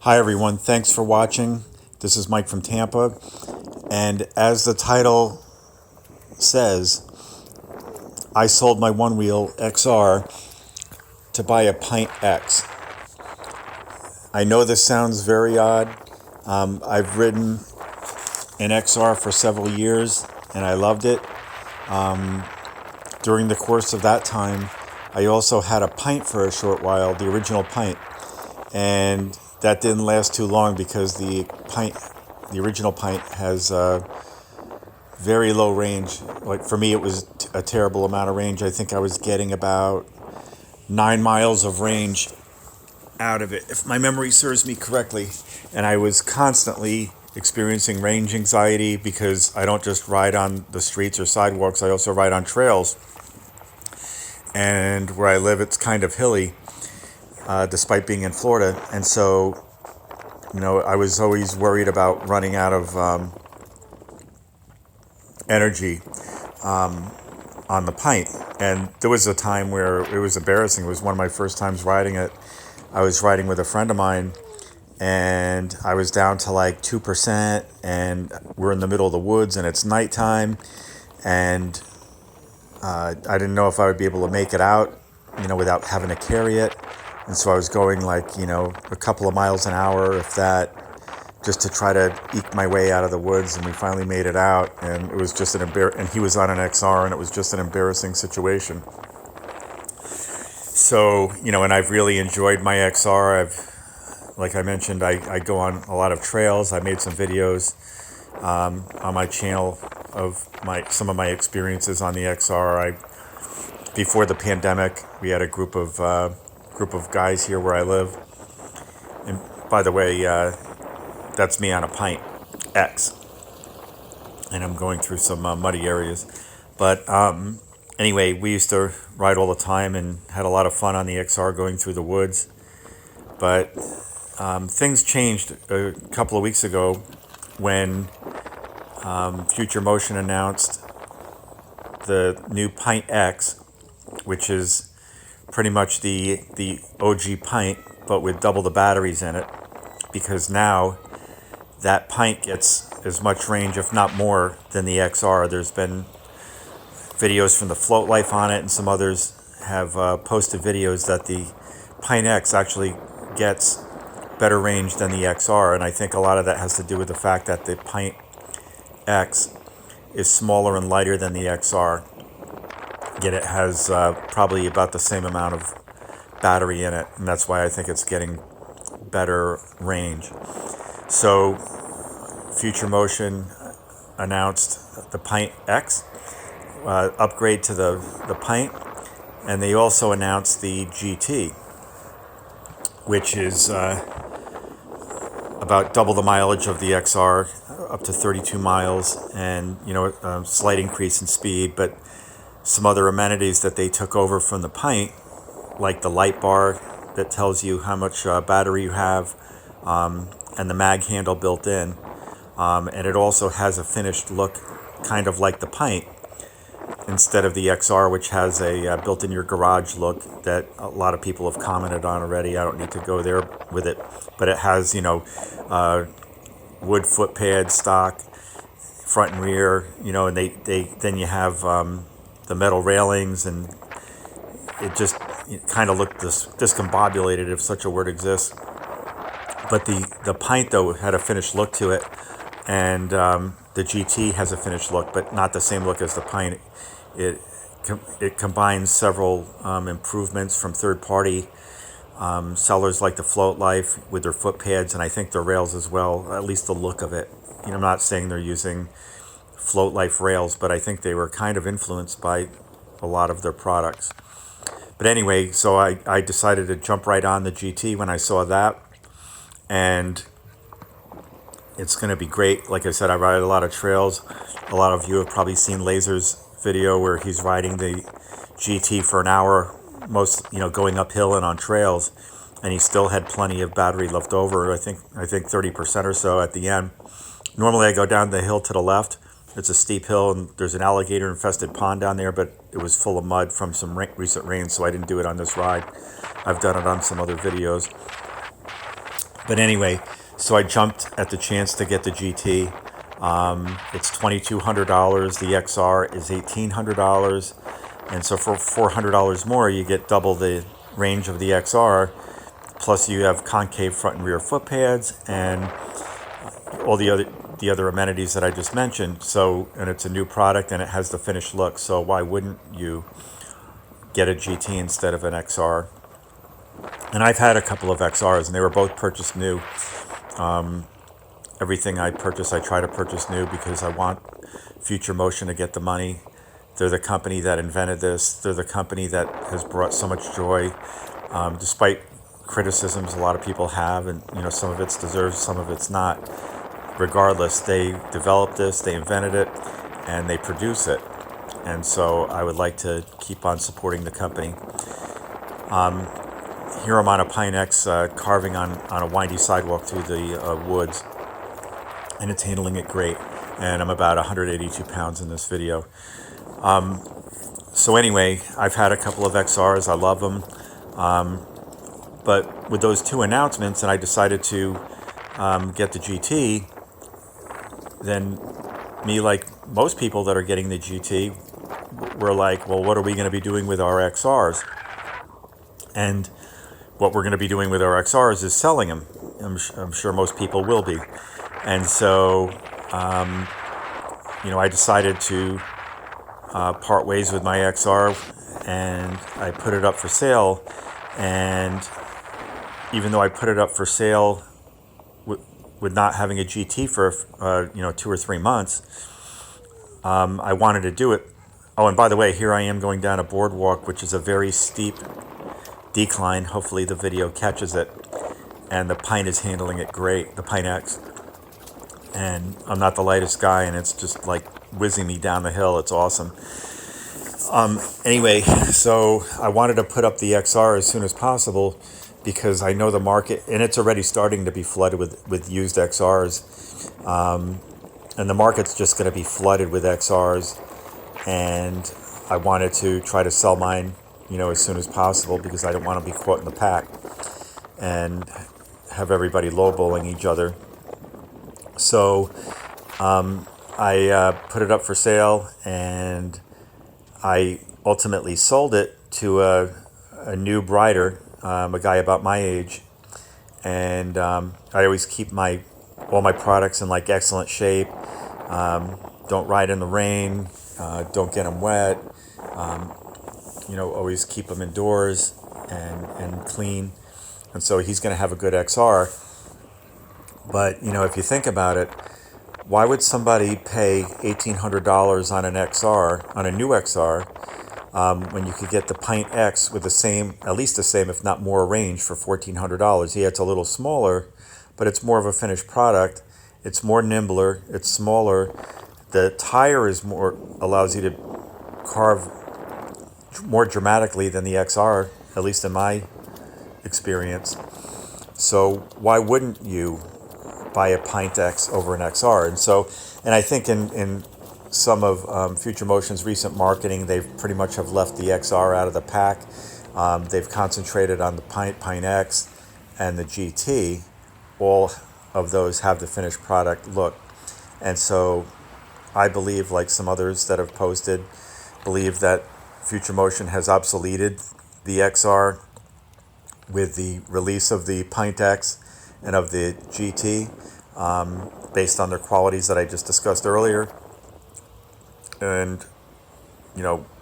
Hi everyone, thanks for watching. This is Mike from Tampa, and as the title says, I sold my Onewheel XR to buy a Pint X. I know this sounds very odd. I've ridden an XR for several years and I loved it. During the course of that time, I also had a Pint for a short while, the original Pint, and that didn't last too long because the original Pint has very low range. Like for me, it was a terrible amount of range. I think I was getting about 9 miles of range out of it, if my memory serves me correctly. And I was constantly experiencing range anxiety because I don't just ride on the streets or sidewalks, I also ride on trails. And where I live, it's kind of hilly, despite being in Florida. And so, I was always worried about running out of energy on the Pint. And there was a time where it was embarrassing. It was one of my first times riding it. I was riding with a friend of mine, and I was down to like 2%, and we're in the middle of the woods, and it's nighttime, and I didn't know if I would be able to make it out, without having to carry it. And so I was going like, a couple of miles an hour, if that, just to try to eke my way out of the woods. And we finally made it out, and it was just and he was on an XR, and it was just an embarrassing situation. So, and I've really enjoyed my XR. Like I mentioned, I go on a lot of trails. I made some videos on my channel of some of my experiences on the XR. Before the pandemic, we had a group of guys here where I live. And by the way, that's me on a Pint X, and I'm going through some muddy areas. But anyway, we used to ride all the time and had a lot of fun on the XR going through the woods. But things changed a couple of weeks ago when Future Motion announced the new Pint X, which is pretty much the OG Pint, but with double the batteries in it, because now that Pint gets as much range, if not more, than the XR. There's been videos from the Float Life on it, and some others have posted videos that the Pint X actually gets better range than the XR, and I think a lot of that has to do with the fact that the Pint X is smaller and lighter than the XR, yet it has probably about the same amount of battery in it, and that's why I think it's getting better range. So Future Motion announced the Pint X, upgrade to the Pint, and they also announced the GT, which is about double the mileage of the XR, up to 32 miles, and a slight increase in speed, but some other amenities that they took over from the Pint, like the light bar that tells you how much battery you have, and the mag handle built in. And it also has a finished look, kind of like the Pint, instead of the XR, which has a built in your garage look that a lot of people have commented on already. I don't need to go there with it, but it has, wood foot pads, stock, front and rear, and then you have the metal railings, and it just kind of looked discombobulated, if such a word exists. But the Pint, though, had a finished look to it, and the GT has a finished look, but not the same look as the Pint. It combines several improvements from third-party sellers like the Float Life with their foot pads, and I think their rails as well, at least the look of it. I'm not saying they're using Float Life rails, but I think they were kind of influenced by a lot of their products. But anyway, so I decided to jump right on the GT when I saw that, and it's going to be great. Like I said, I ride a lot of trails. A lot of you have probably seen Laser's video where he's riding the GT for an hour, going uphill and on trails, and he still had plenty of battery left over. I think 30% or so at the end. Normally I go down the hill to the left. It's a steep hill, and there's an alligator infested pond down there, but it was full of mud from some recent rain, so I didn't do it on this ride. I've done it on some other videos. But anyway, so I jumped at the chance to get the GT. It's $2,200. The XR is $1,800. And so for $400 more, you get double the range of the XR. Plus you have concave front and rear foot pads and all the other amenities that I just mentioned. So, and it's a new product and it has the finished look. So why wouldn't you get a GT instead of an XR? And I've had a couple of XRs and they were both purchased new. Everything I purchase, I try to purchase new because I want Future Motion to get the money. They're the company that invented this. They're the company that has brought so much joy, despite criticisms a lot of people have, and some of it's deserved, some of it's not. Regardless, they developed this, they invented it, and they produce it. And so I would like to keep on supporting the company. Here I'm on a Pint X carving on a windy sidewalk through the woods, and it's handling it great. And I'm about 182 pounds in this video. So anyway, I've had a couple of XRs. I love them. But with those two announcements, and I decided to get the GT, then me, like most people that are getting the GT, were like, well, what are we going to be doing with our XRs? And what we're going to be doing with our XRs is selling them. I'm sure most people will be. And so, I decided to part ways with my XR, and I put it up for sale. And even though I put it up for sale with not having a GT for 2 or 3 months, I wanted to do it. Oh, and by the way, here I am going down a boardwalk, which is a very steep decline. Hopefully the video catches it. And the Pint is handling it great, the Pint X. And I'm not the lightest guy, and it's just like whizzing me down the hill. It's awesome. Anyway, so I wanted to put up the XR as soon as possible because I know the market, and it's already starting to be flooded with used XRs. And the market's just going to be flooded with XRs. And I wanted to try to sell mine, as soon as possible because I didn't want to be caught in the pack and have everybody lowballing each other. So I put it up for sale, and I ultimately sold it to a new rider, a guy about my age. And I always keep all my products in like excellent shape. Don't ride in the rain. Don't get them wet. Always keep them indoors and clean. And so he's going to have a good XR. But, if you think about it, why would somebody pay $1,800 on an XR, on a new XR, when you could get the Pint X with at least the same, if not more range for $1,400? Yeah, it's a little smaller, but it's more of a finished product. It's more nimbler. It's smaller. The tire allows you to carve more dramatically than the XR, at least in my experience. So why wouldn't you buy a Pint X over an XR? And I think in some of Future Motion's recent marketing, they've pretty much have left the XR out of the pack. They've concentrated on the Pint X and the GT. All of those have the finished product look. And so I believe, like some others that have posted, believe that Future Motion has obsoleted the XR with the release of the Pint X and of the GT, based on their qualities that I just discussed earlier. And,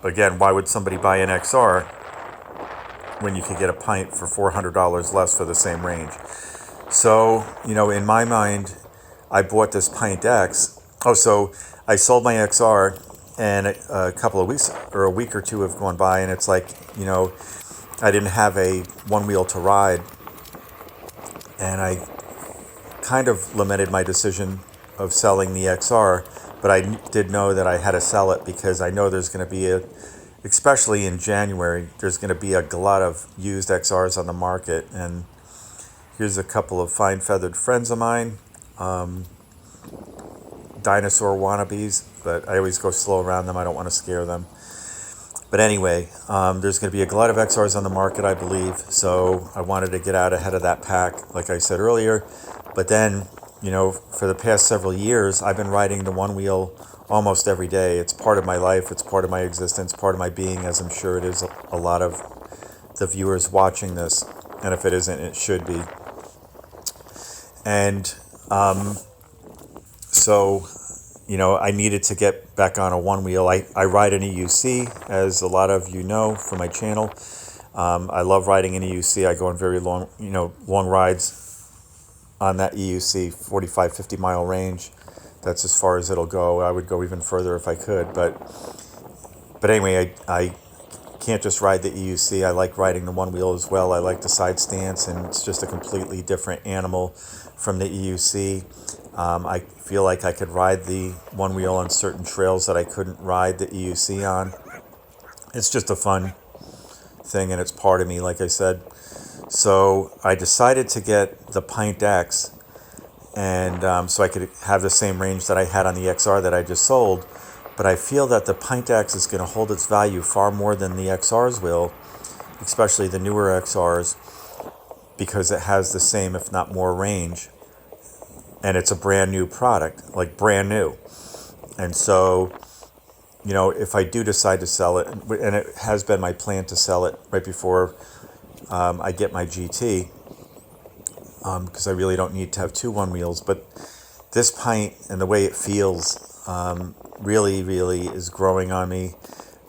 again, why would somebody buy an XR when you could get a Pint for $400 less for the same range? So, in my mind, I bought this Pint X. Oh, so I sold my XR, and a couple of weeks or a week or two have gone by, and it's like, I didn't have a one-wheel to ride, and I kind of lamented my decision of selling the XR, but I did know that I had to sell it because I know there's going to be especially in January, there's going to be a glut of used XRs on the market. And here's a couple of fine feathered friends of mine, dinosaur wannabes, but I always go slow around them. I don't want to scare them. But anyway, there's going to be a glut of XRs on the market, I believe. So I wanted to get out ahead of that pack, like I said earlier. But then, for the past several years, I've been riding the Onewheel almost every day. It's part of my life. It's part of my existence, part of my being, as I'm sure it is a lot of the viewers watching this. And if it isn't, it should be. And so, I needed to get back on a Onewheel. I ride an EUC, as a lot of you know from my channel. I love riding an EUC. I go on very long, long rides on that EUC, 45, 50 mile range. That's as far as it'll go. I would go even further if I could. But anyway, I can't just ride the EUC. I like riding the Onewheel as well. I like the side stance, and it's just a completely different animal from the EUC. I feel like I could ride the Onewheel on certain trails that I couldn't ride the EUC on. It's just a fun thing, and it's part of me, like I said. So I decided to get the Pint X, and so I could have the same range that I had on the XR that I just sold. But I feel that the Pint X is going to hold its value far more than the XRs will, especially the newer XRs, because it has the same, if not more, range. And it's a brand new product, like brand new. And so, if I do decide to sell it, and it has been my plan to sell it right before I get my GT, because I really don't need to have two Onewheels. But this Pint and the way it feels really, really is growing on me.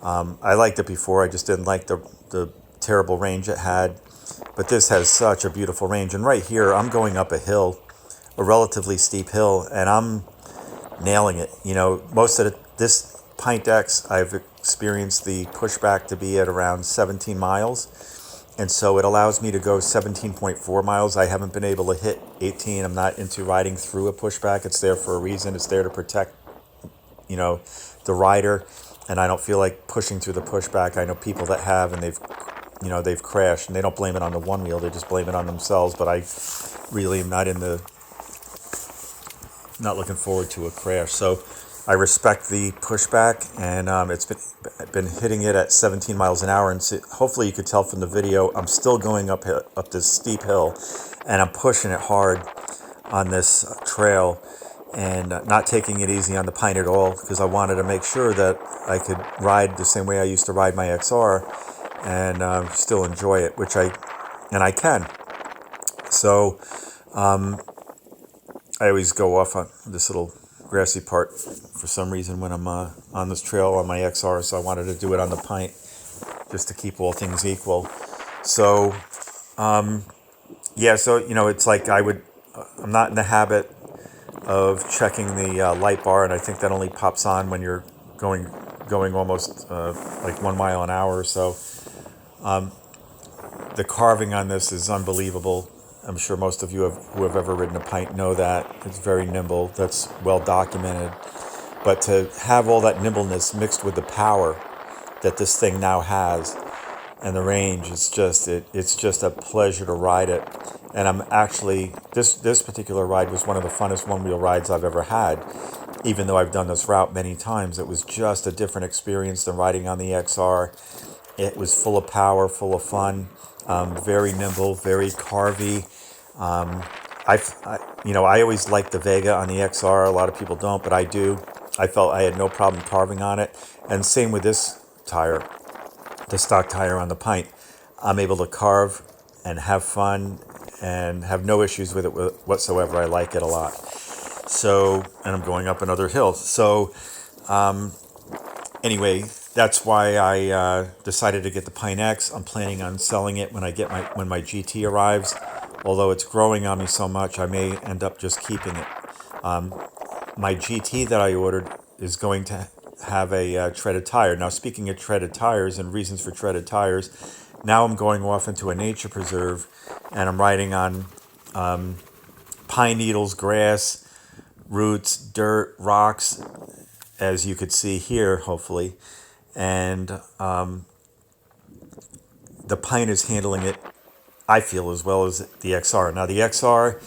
I liked it before. I just didn't like the terrible range it had. But this has such a beautiful range. And right here, I'm going up a hill, a relatively steep hill, and I'm nailing it. Most of this Pint X, I've experienced the pushback to be at around 17 miles. And so it allows me to go 17.4 miles. I haven't been able to hit 18. I'm not into riding through a pushback. It's there for a reason. It's there to protect, the rider. And I don't feel like pushing through the pushback. I know people that have, and they've crashed, and they don't blame it on the Onewheel. They just blame it on themselves. But I really am not looking forward to a crash. So I respect the pushback, and it's been hitting it at 17 miles an hour. And so hopefully you could tell from the video, I'm still going up this steep hill, and I'm pushing it hard on this trail, and not taking it easy on the Pint at all, because I wanted to make sure that I could ride the same way I used to ride my XR and still enjoy it, I can. So I always go off on this little grassy part for some reason when I'm on this trail on my XR, so I wanted to do it on the Pint just to keep all things equal. So it's like I'm not in the habit of checking the light bar, and I think that only pops on when you're going almost like 1 mile an hour or so. The carving on this is unbelievable. I'm sure most of you who have ever ridden a Pint know that. It's very nimble. That's well documented. But to have all that nimbleness mixed with the power that this thing now has and the range, it's just a pleasure to ride it. And I'm actually, this particular ride was one of the funnest Onewheel rides I've ever had. Even though I've done this route many times, it was just a different experience than riding on the XR. It was full of power, full of fun, very nimble, very carvy. I always liked the Vega on the XR. A lot of people don't, but I do. I felt I had no problem carving on it. And same with this tire, the stock tire on the Pint. I'm able to carve and have fun and have no issues with it whatsoever. I like it a lot. So, and I'm going up another hill. So, anyway, that's why I decided to get the Pint X. I'm planning on selling it when my GT arrives. Although it's growing on me so much, I may end up just keeping it. My GT that I ordered is going to have a treaded tire. Now, speaking of treaded tires and reasons for treaded tires, now I'm going off into a nature preserve, and I'm riding on pine needles, grass, roots, dirt, rocks, as you could see here, hopefully. And the Pint is handling it, I feel, as well as the XR. Now, the XR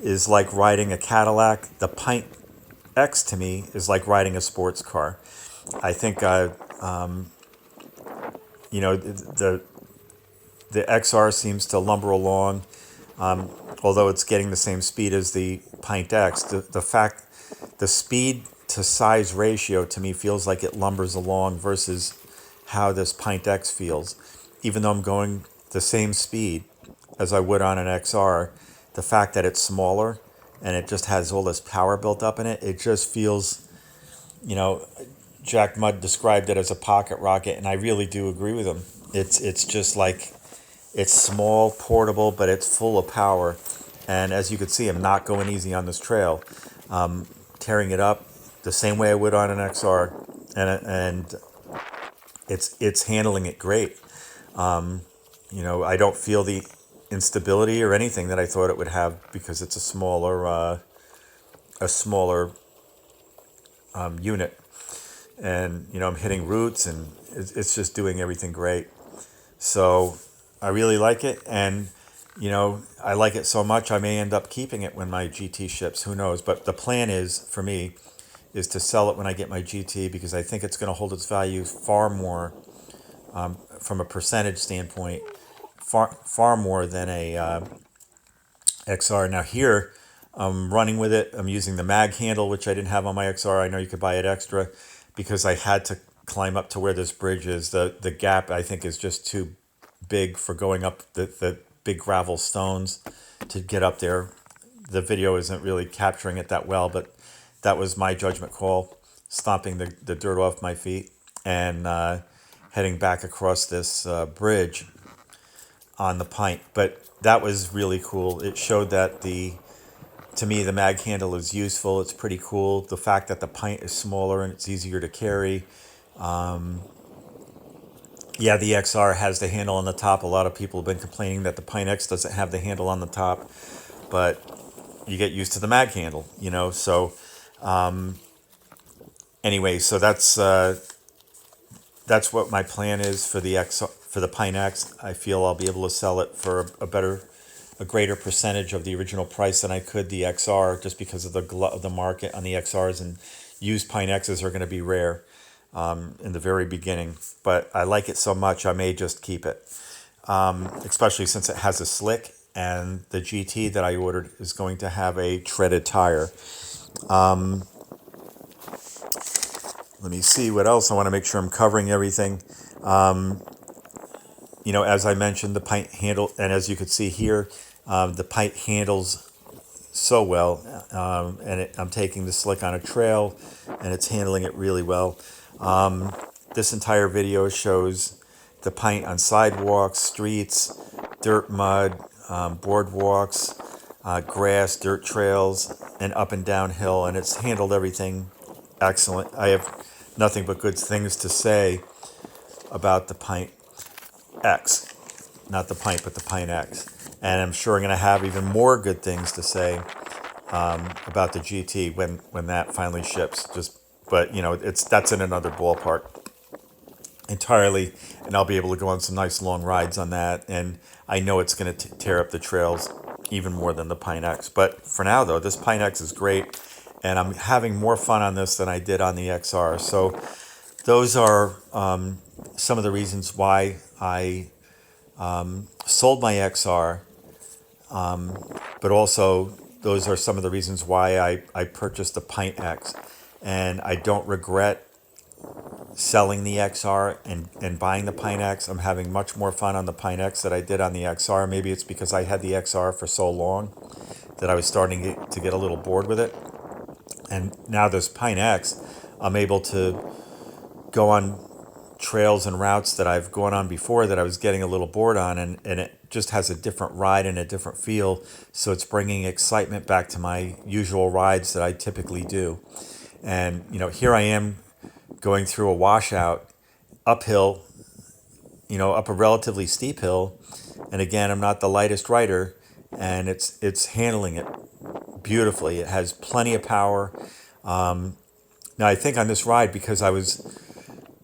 is like riding a Cadillac. The Pint X, to me, is like riding a sports car. I think you know, the XR seems to lumber along, although it's getting the same speed as the Pint X. The speed to size ratio to me feels like it lumbers along versus how this Pint X feels. Even though I'm going the same speed as I would on an XR, the fact that it's smaller and it just has all this power built up in it, it just feels, you know, Jack Mudd described it as a pocket rocket, and I really do agree with him. It's just like, it's small, portable, but it's full of power. And as you can see, I'm not going easy on this trail. Tearing it up the same way I would on an XR, and it's handling it great. You know, I don't feel the instability or anything that I thought it would have because it's a smaller unit. And you know, I'm hitting roots, and it's just doing everything great. So I really like it, and you know, I like it so much I may end up keeping it when my GT ships. Who knows? But the plan is for me is to sell it when I get my GT, because I think it's going to hold its value far more, from a percentage standpoint, far more than a XR. Now here, I'm running with it. I'm using the mag handle, which I didn't have on my XR. I know you could buy it extra, because I had to climb up to where this bridge is. The gap, I think, is just too big for going up the big gravel stones to get up there. The video isn't really capturing it that well, but that was my judgment call, stomping the dirt off my feet and heading back across this bridge on the Pint. But that was really cool. It showed that to me, the mag handle is useful. It's pretty cool. The fact that the Pint is smaller and it's easier to carry. Yeah, the XR has the handle on the top. A lot of people have been complaining that the Pint X doesn't have the handle on the top, but you get used to the mag handle, you know. So anyway, so that's what my plan is for the Pint X. I feel I'll be able to sell it for a greater percentage of the original price than I could the XR, just because of the glut of the market on the XRs, and used Pint X's are going to be rare in the very beginning. But I like it so much, I may just keep it, especially since it has a slick, and the GT that I ordered is going to have a treaded tire. Let me see what else. I want to make sure I'm covering everything. You know, as I mentioned, the Pint handle, and as you can see here, the Pint handles so well, and I'm taking the slick on a trail, and it's handling it really well. This entire video shows the Pint on sidewalks, streets, dirt, mud, boardwalks, grass, dirt trails, and up and down hill, and it's handled everything excellent. I have nothing but good things to say about the Pint X. Not the Pint, but the Pint X. And I'm sure I'm going to have even more good things to say about the GT when that finally ships. But you know, that's in another ballpark entirely, and I'll be able to go on some nice long rides on that. And I know it's going to tear up the trails even more than the Pint X. But for now, though, this Pint X is great, and I'm having more fun on this than I did on the XR. So those are some of the reasons why I sold my XR, but also those are some of the reasons why I purchased the Pint X. And I don't regret selling the XR and buying the Pint X. I'm having much more fun on the Pint X than I did on the XR. Maybe it's because I had the XR for so long that I was starting to get a little bored with it. And now this Pint X, I'm able to go on trails and routes that I've gone on before that I was getting a little bored on, and it just has a different ride and a different feel. So it's bringing excitement back to my usual rides that I typically do. And, you know, here I am going through a washout uphill, you know, up a relatively steep hill. And again, I'm not the lightest rider, and it's handling it beautifully. It has plenty of power. Now, I think on this ride, because I was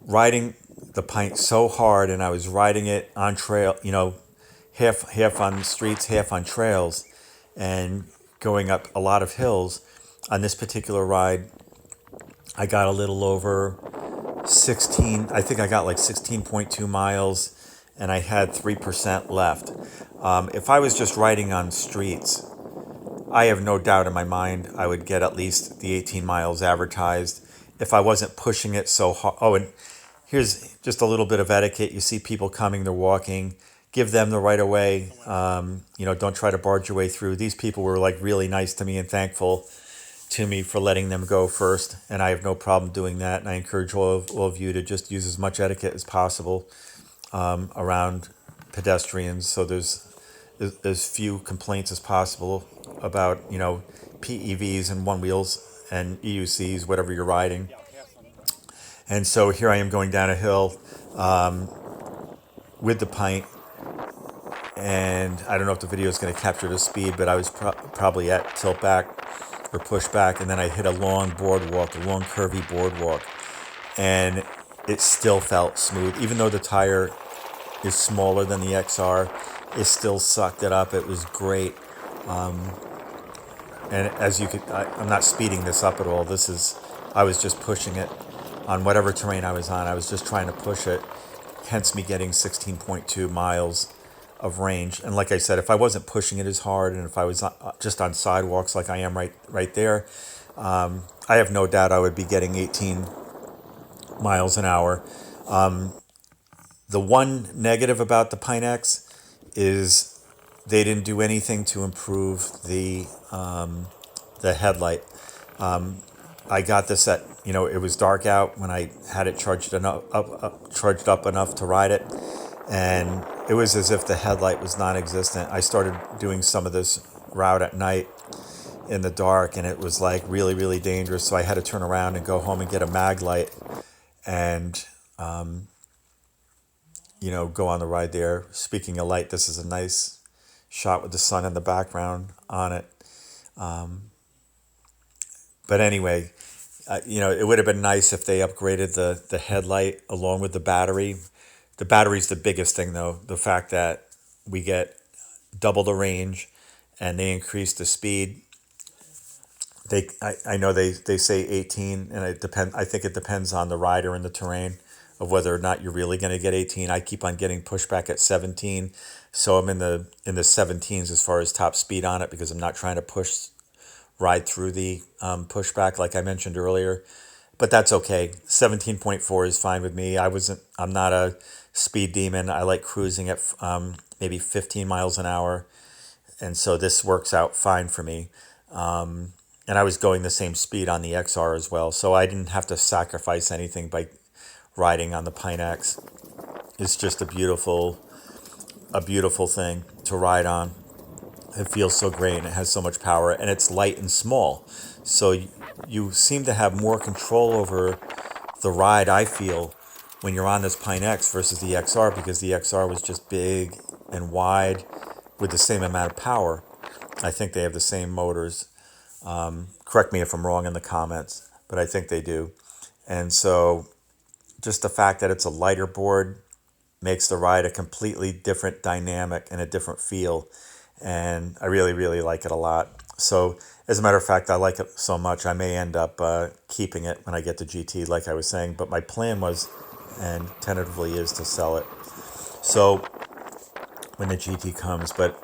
riding the Pint so hard and I was riding it on trail, you know, half on streets, half on trails, and going up a lot of hills, on this particular ride, I got a little over 16, I think I got like 16.2 miles, and I had 3% left. If I was just riding on streets, I have no doubt in my mind I would get at least the 18 miles advertised if I wasn't pushing it so hard. Oh, and here's just a little bit of etiquette. You see people coming, they're walking. Give them the right of way. Don't try to barge your way through. These people were like really nice to me and thankful to me for letting them go first, and I have no problem doing that. And I encourage all of you to just use as much etiquette as possible around pedestrians, so there's as few complaints as possible about PEVs and one wheels and EUCs, whatever you're riding. And so here I am going down a hill with the pint, and I don't know if the video is going to capture the speed, but I was probably at tilt back or push back, and then I hit a long boardwalk, a long curvy boardwalk, and it still felt smooth. Even though the tire is smaller than the XR, it still sucked it up. It was great. And as you could, I'm not speeding this up at all. I was just pushing it on whatever terrain I was on. I was just trying to push it, hence me getting 16.2 miles of range. And like I said, if I wasn't pushing it as hard, and if I was just on sidewalks like I am right there, I have no doubt I would be getting 18 miles an hour. The one negative about the Pint X is they didn't do anything to improve the headlight. I got this at, it was dark out when I had it charged up enough to ride it, and it was as if the headlight was non-existent. I started doing some of this route at night in the dark, and it was like really, really dangerous. So I had to turn around and go home and get a mag light and go on the ride there. Speaking of light, this is a nice shot with the sun in the background on it. But anyway, it would have been nice if they upgraded the headlight along with the battery. The battery's the biggest thing, though. The fact that we get double the range and they increase the speed. I know they say 18, and I think it depends on the rider and the terrain of whether or not you're really going to get 18. I keep on getting pushback at 17, so I'm in the 17s as far as top speed on it, because I'm not trying to ride through the pushback like I mentioned earlier. But that's okay. 17.4 is fine with me. I'm not a speed demon. I like cruising at maybe 15 miles an hour, and so this works out fine for me. And I was going the same speed on the XR as well, so I didn't have to sacrifice anything by riding on the Pint X. It's just a beautiful thing to ride on. It feels so great, and it has so much power, and it's light and small. So you seem to have more control over the ride, I feel, when you're on this Pint X versus the XR, because the XR was just big and wide with the same amount of power. I think they have the same motors. Correct me if I'm wrong in the comments, but I think they do. And so just the fact that it's a lighter board makes the ride a completely different dynamic and a different feel. And I really, really like it a lot. So as a matter of fact, I like it so much, I may end up keeping it when I get the GT, like I was saying. But my plan was, and tentatively is, to sell it so when the GT comes. But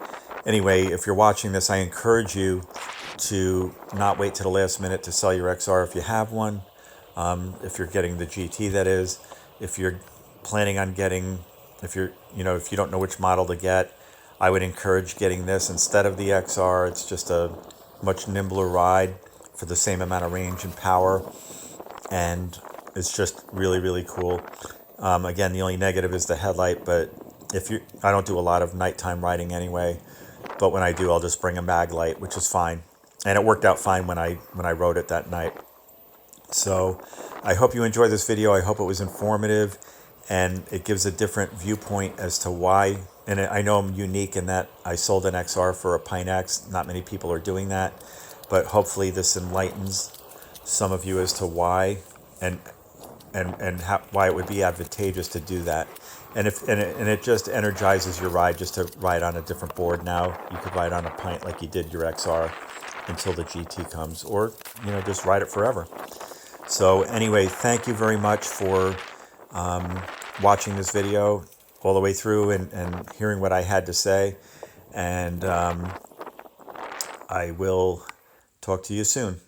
anyway, if you're watching this, I encourage you to not wait to the last minute to sell your XR if you have one. If you're getting the GT, that is. If you're planning on getting, if you don't know which model to get, I would encourage getting this instead of the XR. It's just a much nimbler ride for the same amount of range and power, and it's just really, really cool. Again, the only negative is the headlight, but I don't do a lot of nighttime riding anyway, but when I do, I'll just bring a mag light, which is fine. And it worked out fine when I rode it that night. So I hope you enjoyed this video. I hope it was informative, and it gives a different viewpoint as to why. And I know I'm unique in that I sold an XR for a Pint X. Not many people are doing that, but hopefully this enlightens some of you as to why and why it would be advantageous to do that. And it just energizes your ride just to ride on a different board. Now you could ride on a Pint like you did your XR until the GT comes, or just ride it forever. So anyway, thank you very much for watching this video all the way through and hearing what I had to say. And I will talk to you soon.